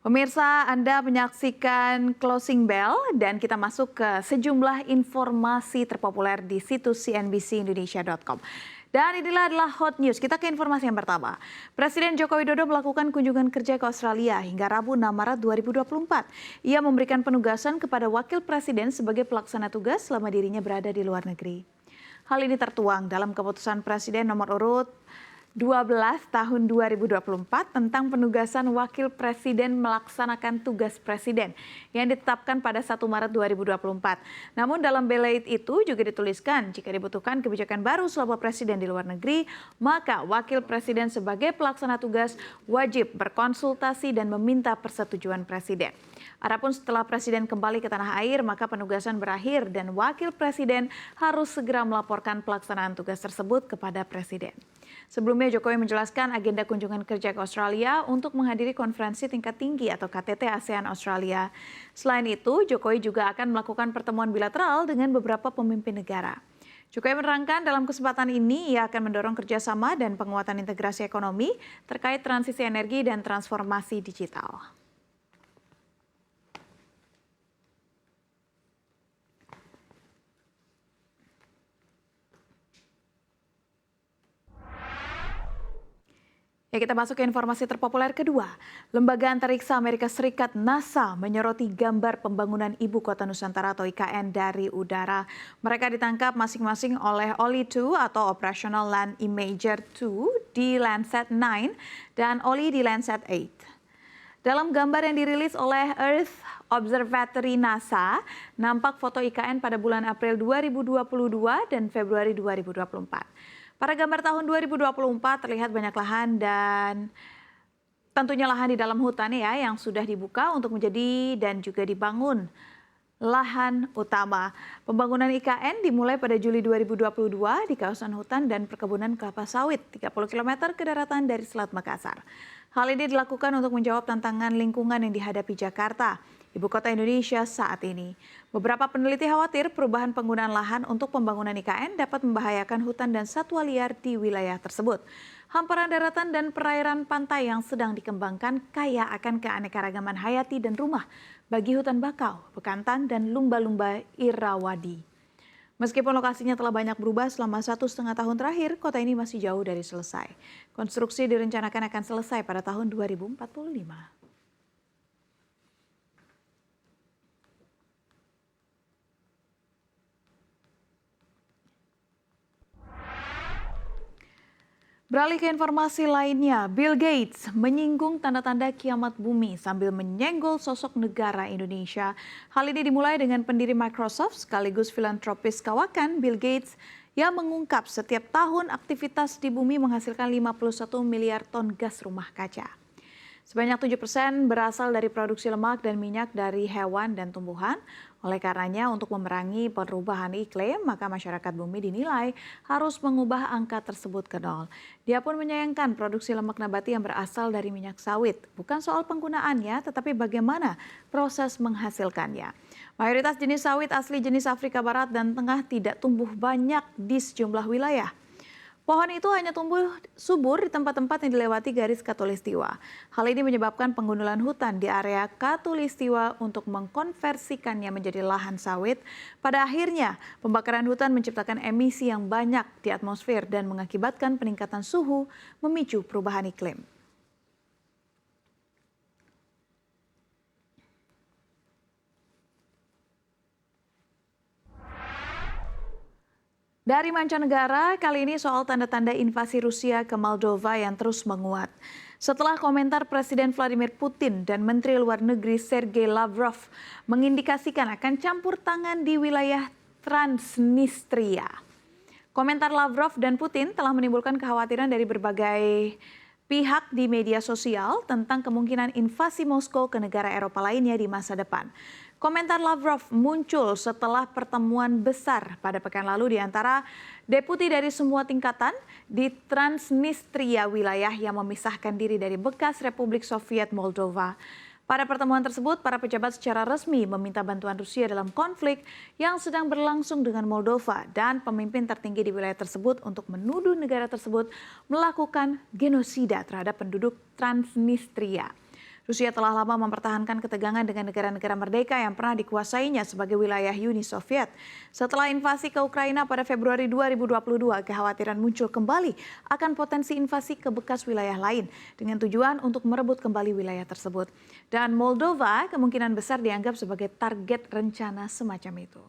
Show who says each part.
Speaker 1: Pemirsa, Anda menyaksikan Closing Bell dan kita masuk ke sejumlah informasi terpopuler di situs cnbcindonesia.com. Dan inilah adalah hot news. Kita ke informasi yang pertama. Presiden Joko Widodo melakukan kunjungan kerja ke Australia hingga Rabu 6 Maret 2024. Ia memberikan penugasan kepada wakil presiden sebagai pelaksana tugas selama dirinya berada di luar negeri. Hal ini tertuang dalam keputusan Presiden nomor urut 12 tahun 2024 tentang penugasan wakil presiden melaksanakan tugas presiden yang ditetapkan pada 1 Maret 2024. Namun dalam belait itu juga dituliskan jika dibutuhkan kebijakan baru selama presiden di luar negeri, maka wakil presiden sebagai pelaksana tugas wajib berkonsultasi dan meminta persetujuan presiden. Adapun setelah presiden kembali ke tanah air, maka penugasan berakhir dan wakil presiden harus segera melaporkan pelaksanaan tugas tersebut kepada presiden. Sebelumnya Jokowi menjelaskan agenda kunjungan kerja ke Australia untuk menghadiri konferensi tingkat tinggi atau KTT ASEAN Australia. Selain itu, Jokowi juga akan melakukan pertemuan bilateral dengan beberapa pemimpin negara. Jokowi menerangkan dalam kesempatan ini ia akan mendorong kerjasama dan penguatan integrasi ekonomi terkait transisi energi dan transformasi digital. Ya, kita masuk ke informasi terpopuler kedua. Lembaga Antariksa Amerika Serikat NASA menyoroti gambar pembangunan Ibu Kota Nusantara atau IKN dari udara. Mereka ditangkap masing-masing oleh OLI-2 atau Operational Land Imager 2 di Landsat 9 dan OLI di Landsat 8. Dalam gambar yang dirilis oleh Earth Observatory NASA, nampak foto IKN pada bulan April 2022 dan Februari 2024. Pada gambar tahun 2024 terlihat banyak lahan dan tentunya lahan di dalam hutan ya yang sudah dibuka untuk menjadi dan juga dibangun lahan utama. Pembangunan IKN dimulai pada Juli 2022 di kawasan hutan dan perkebunan kelapa sawit 30 km ke daratan dari Selat Makassar. Hal ini dilakukan untuk menjawab tantangan lingkungan yang dihadapi Jakarta, ibu kota Indonesia saat ini. Beberapa peneliti khawatir perubahan penggunaan lahan untuk pembangunan IKN dapat membahayakan hutan dan satwa liar di wilayah tersebut. Hamparan daratan dan perairan pantai yang sedang dikembangkan kaya akan keanekaragaman hayati dan rumah bagi hutan bakau, bekantan, dan lumba-lumba irawadi. Meskipun lokasinya telah banyak berubah selama 1,5 tahun terakhir, kota ini masih jauh dari selesai. Konstruksi direncanakan akan selesai pada tahun 2045. Beralih ke informasi lainnya, Bill Gates menyinggung tanda-tanda kiamat bumi sambil menyenggol sosok negara Indonesia. Hal ini dimulai dengan pendiri Microsoft sekaligus filantropis kawakan Bill Gates yang mengungkap setiap tahun aktivitas di bumi menghasilkan 51 miliar ton gas rumah kaca. Sebanyak 7% berasal dari produksi lemak dan minyak dari hewan dan tumbuhan. Oleh karenanya, untuk memerangi perubahan iklim, maka masyarakat bumi dinilai harus mengubah angka tersebut ke nol. Dia pun menyayangkan produksi lemak nabati yang berasal dari minyak sawit. Bukan soal penggunaannya, tetapi bagaimana proses menghasilkannya. Mayoritas jenis sawit asli jenis Afrika Barat dan Tengah tidak tumbuh banyak di sejumlah wilayah. Pohon itu hanya tumbuh subur di tempat-tempat yang dilewati garis khatulistiwa. Hal ini menyebabkan penggundulan hutan di area khatulistiwa untuk mengkonversikannya menjadi lahan sawit. Pada akhirnya, pembakaran hutan menciptakan emisi yang banyak di atmosfer dan mengakibatkan peningkatan suhu, memicu perubahan iklim. Dari mancanegara, kali ini soal tanda-tanda invasi Rusia ke Moldova yang terus menguat. Setelah komentar Presiden Vladimir Putin dan Menteri Luar Negeri Sergei Lavrov mengindikasikan akan campur tangan di wilayah Transnistria. Komentar Lavrov dan Putin telah menimbulkan kekhawatiran dari berbagai pihak di media sosial tentang kemungkinan invasi Moskow ke negara Eropa lainnya di masa depan. Komentar Lavrov muncul setelah pertemuan besar pada pekan lalu di antara deputi dari semua tingkatan di Transnistria, wilayah yang memisahkan diri dari bekas Republik Soviet Moldova. Pada pertemuan tersebut, para pejabat secara resmi meminta bantuan Rusia dalam konflik yang sedang berlangsung dengan Moldova dan pemimpin tertinggi di wilayah tersebut untuk menuduh negara tersebut melakukan genosida terhadap penduduk Transnistria. Rusia telah lama mempertahankan ketegangan dengan negara-negara merdeka yang pernah dikuasainya sebagai wilayah Uni Soviet. Setelah invasi ke Ukraina pada Februari 2022, kekhawatiran muncul kembali akan potensi invasi ke bekas wilayah lain dengan tujuan untuk merebut kembali wilayah tersebut. Dan Moldova kemungkinan besar dianggap sebagai target rencana semacam itu.